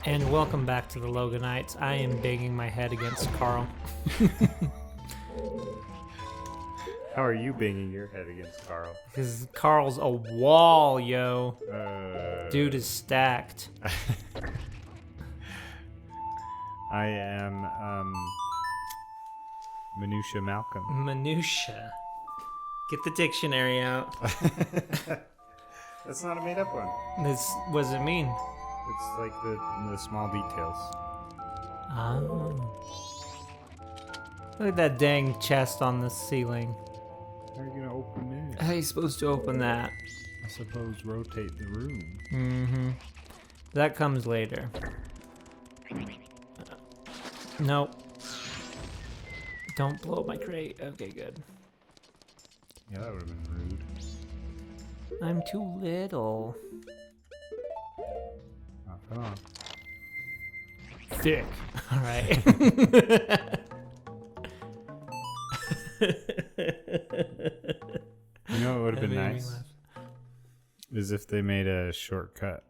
And welcome back to the Loganites. I am banging my head against Carl. How are you banging your head against Carl? Because Carl's a wall, yo. Dude is stacked. I am, Minutia Malcolm. Minutia. Get the dictionary out. That's not a made-up one. What does it mean? It's like the small details. Oh. Look at that dang chest on the ceiling. How are you gonna open it? How are you supposed to open that? I suppose rotate the room. Mm-hmm. That comes later. Nope. Don't blow up my crate. Okay, good. Yeah, that would have been rude. I'm too little. Oh, come on. Thick. All right. You know what would have been nice? Is if they made a shortcut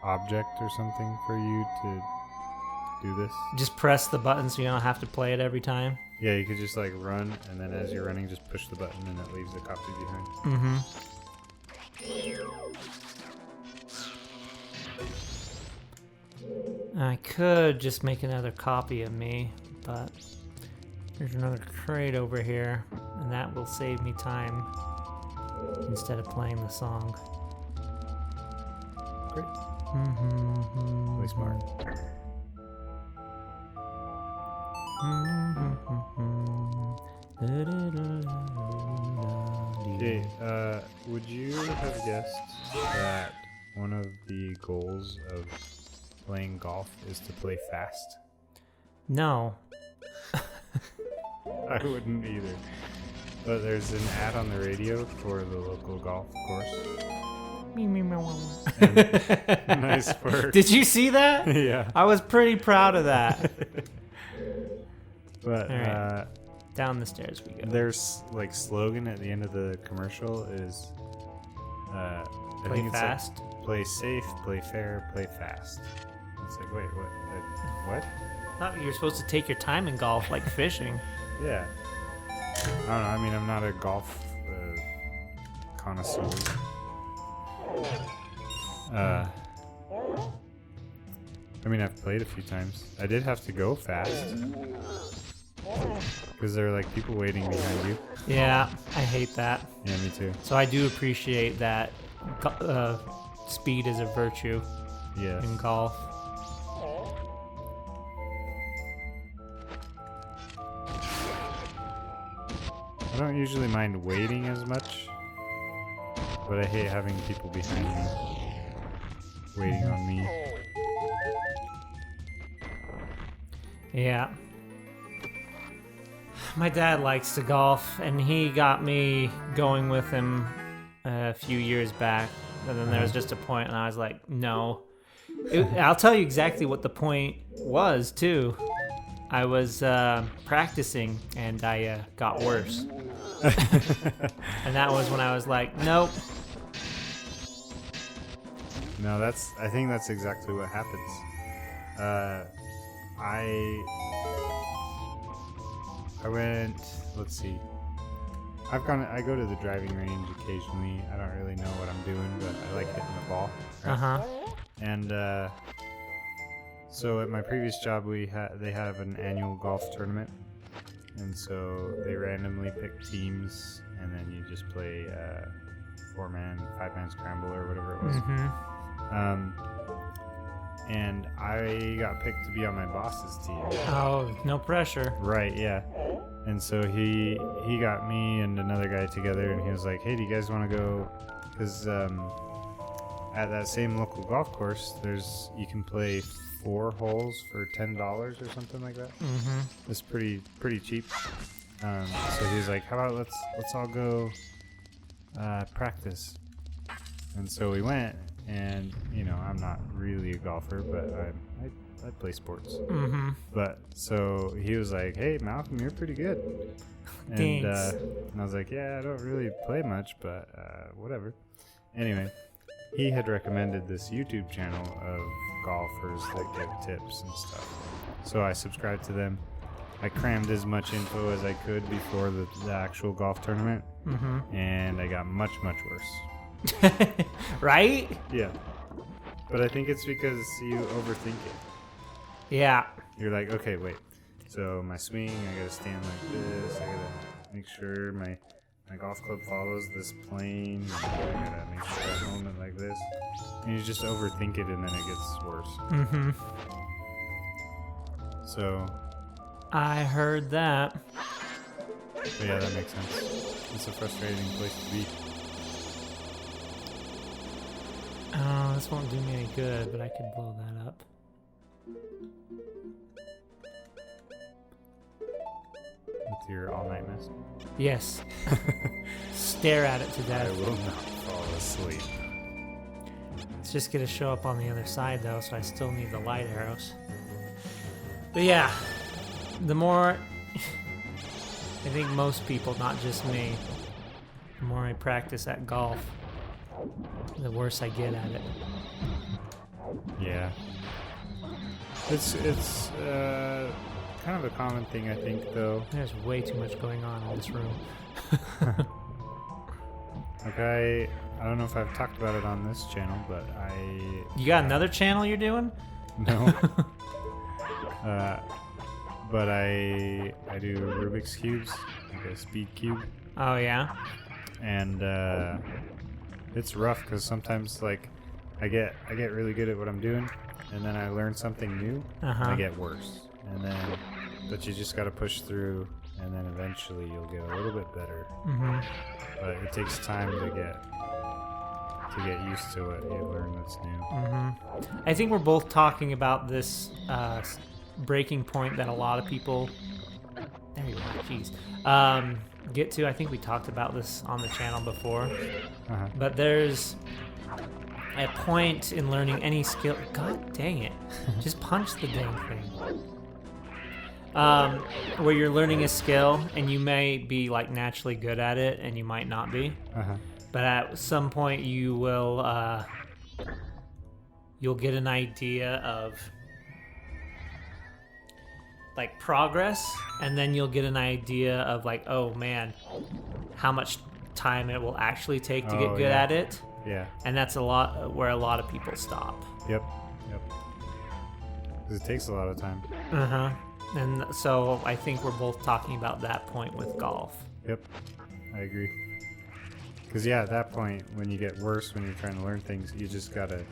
object or something for you to do this. Just press the button so you don't have to play it every time. Yeah, you could just like run, and then as you're running, just push the button, and it leaves the copy behind. Mm-hmm. I could just make another copy of me, but there's another crate over here, and that will save me time instead of playing the song. Great. Mm-hmm. Really smart. Hey, would you have guessed that one of the goals of playing golf is to play fast? No. I wouldn't either. But there's an ad on the radio for the local golf course. And nice work. Did you see that? Yeah. I was pretty proud of that. But All right. Down the stairs we go. There's like slogan at the end of the commercial is I Play think it's fast. like, play safe, play fair, play fast. It's like, wait, what? What? I thought you were supposed to take your time in golf like fishing. Yeah. I don't know. I mean, I'm not a golf connoisseur. I mean, I've played a few times. I did have to go fast because there are like people waiting behind you. Yeah, I hate that. Yeah, me too. So I do appreciate that speed is a virtue Yeah. in golf. I don't usually mind waiting as much, but I hate having people behind me waiting on me. Yeah. My dad likes to golf, and he got me going with him a few years back. And then there was just a point, and I was like, no. I'll tell you exactly what the point was, too. I was practicing, and I got worse. And that was when I was like, nope. No, I think that's exactly what happens. I went, let's see. I go to the driving range occasionally. I don't really know what I'm doing, but I like hitting the ball. Right? Uh-huh. And so at my previous job, they have an annual golf tournament, and so they randomly pick teams, and then you just play 4-man, 5-man scramble or whatever it was. Mm-hmm. And I got picked to be on my boss's team. Oh, no pressure. Right, yeah. And so he got me and another guy together, and he was like, hey, do you guys want to go? Because at that same local golf course, you can play 4 holes for $10 or something like that. Mm-hmm. It's pretty cheap. So he was like, how about let's all go practice. And so we went, and I'm not really a golfer, but I play sports. Mm-hmm. But so he was like, hey, Malcolm, you're pretty good. And, and I was like, yeah, I don't really play much, but whatever. Anyway, he had recommended this YouTube channel of golfers that give tips and stuff. So I subscribed to them. I crammed as much info as I could before the actual golf tournament, and I got much, much worse. Right? Yeah. But I think it's because you overthink it. Yeah. You're like, okay, wait. So my swing, I gotta stand like this. I gotta make sure my golf club follows this plane. I gotta make sure I hold it like this. And you just overthink it, and then it gets worse. Mm-hmm. So. I heard that. But yeah, that makes sense. It's a frustrating place to be. Oh, this won't do me any good, but I could blow that up. With your all-night mess? Yes. Stare at it to death. I will not fall asleep. It's just gonna show up on the other side, though, so I still need the light arrows. But yeah, the more... I think most people, not just me, the more I practice at golf, the worse I get at it. Yeah. It's kind of a common thing, I think, though. There's way too much going on in this room. Okay, I don't know if I've talked about it on this channel, but You got another channel you're doing? No. But I do Rubik's Cubes, like a speed cube. Oh, yeah? And it's rough because sometimes, like, I get really good at what I'm doing, and then I learn something new, and I get worse. And then, but you just got to push through, and then eventually you'll get a little bit better. Mm-hmm. But it takes time to get used to what you learn that's new. Mm-hmm. I think we're both talking about this breaking point that a lot of people there you are, jeez, get to. I think we talked about this on the channel before, but there's a point in learning any skill. God dang it, just punch the dang thing. Where you're learning a skill and you may be like naturally good at it and you might not be, but at some point you will you'll get an idea of like progress, and then you'll get an idea of like, oh man, how much time it will actually take to get good at it. Yeah. And that's a lot where a lot of people stop. Yep. Because it takes a lot of time. And so I think we're both talking about that point with golf. Yep, I agree. Because yeah, at that point, when you get worse, when you're trying to learn things, you just gotta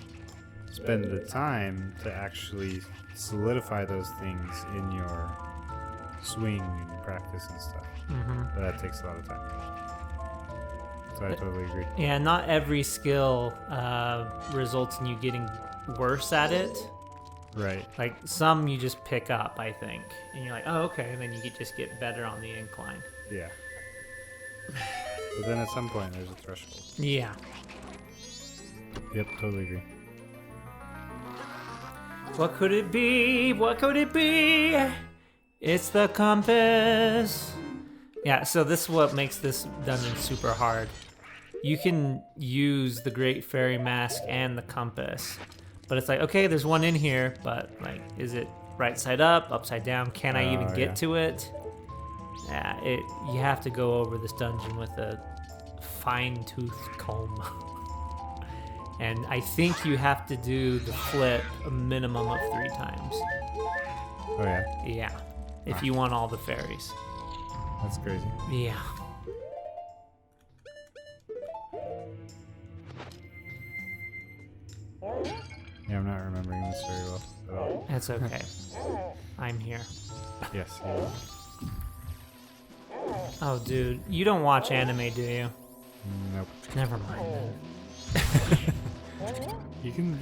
spend the time to actually solidify those things in your swing and practice and stuff. But that takes a lot of time. So I totally agree. Yeah, not every skill results in you getting worse at it. Right. Like some you just pick up, I think, and you're like, oh, okay, and then you just get better on the incline. Yeah. But then at some point there's a threshold. Yeah. Yep, totally agree. What could it be? What could it be? It's the compass. Yeah, so this is what makes this dungeon super hard. You can use the Great Fairy Mask and the compass. But it's like, okay, there's one in here, but like, is it right side up, upside down? Can I even get to it? Yeah, you have to go over this dungeon with a fine-tooth comb. And I think you have to do the flip a minimum of 3 times. Oh yeah? Yeah, if you want all the fairies. That's crazy. Yeah. Yeah, I'm not remembering this very well at all. That's okay. I'm here. Yes, yeah. Oh, dude, you don't watch anime, do you? Nope. Never mind then. You can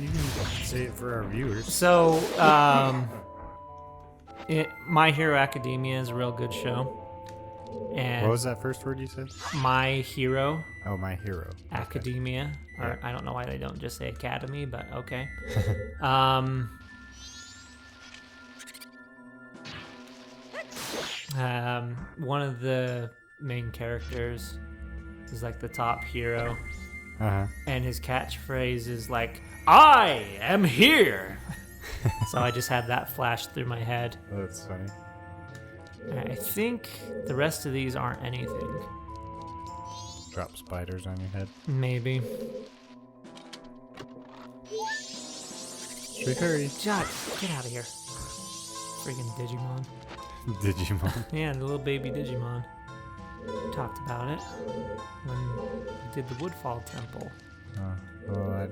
say it for our viewers. So, My Hero Academia is a real good show. And What was that first word you said? My Hero Oh, My Hero. Academia. Okay. Or I don't know why they don't just say Academy, but okay. One of the main characters is like the top hero, and his catchphrase is like, "I am here." So I just had that flash through my head. Oh, that's funny. I think the rest of these aren't anything. Drop spiders on your head. Maybe. Sweet hurry. Jack, get out of here. Freaking Digimon. Digimon. Yeah, the little baby Digimon. We talked about it when we did the Woodfall Temple. Well, I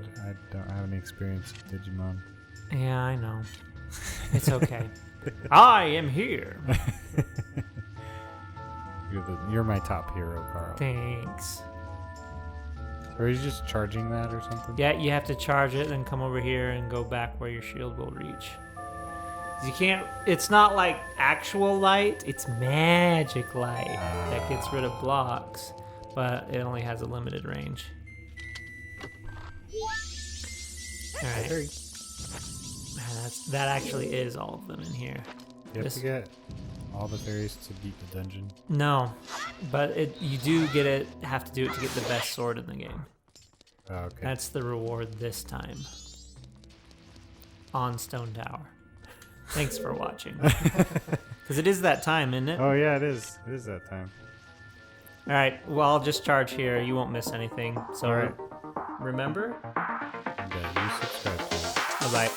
don't have any experience with Digimon. Yeah, I know. It's okay. I am here. You're my top hero, Carl. Thanks. Or are you just charging that or something? Yeah, you have to charge it, then come over here and go back where your shield will reach. You can't. It's not like actual light. It's magic light that gets rid of blocks, but it only has a limited range. All right. Man, that actually is all of them in here. You have to get all the fairies to beat the dungeon. No, but you do have to do it to get the best sword in the game. Oh, okay. That's the reward this time. On Stone Tower. Thanks for watching. Because it is that time, isn't it? Oh yeah, it is. It is that time. All right. Well, I'll just charge here. You won't miss anything. So All right. remember? And you subscribe to it. Bye-bye.